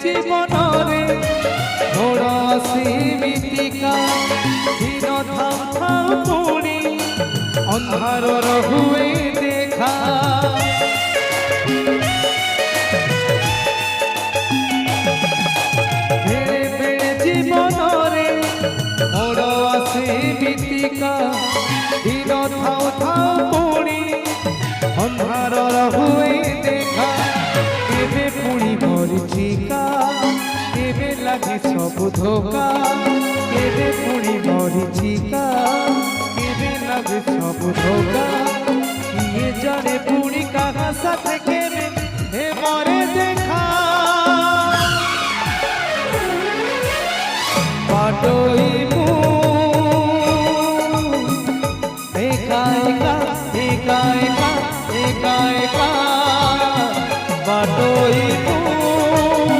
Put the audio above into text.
জীবনরে মোড় সীমিতিকা দিন থাও থাও পুଣି ଅନ୍ଧାରର ହୁଏ ଦେଖା ବେଳେ ବେଳେ ଜୀବନରେ ମୋଡ଼ ଆସେ ବିତିକା ଦିନ ଥାଉ ଥାଉ ପୁଣି ଅନ୍ଧାରର ହୁଏ ଦେଖା କେବେ ପୁଣି ମରିଚିକା କେବେ ଲାଗେ ସବୁ ଧୋକା କେବେ ପୁଣି ମରିଚିକା କେବେ ଲାଗେ ସବୁ ଧୋକା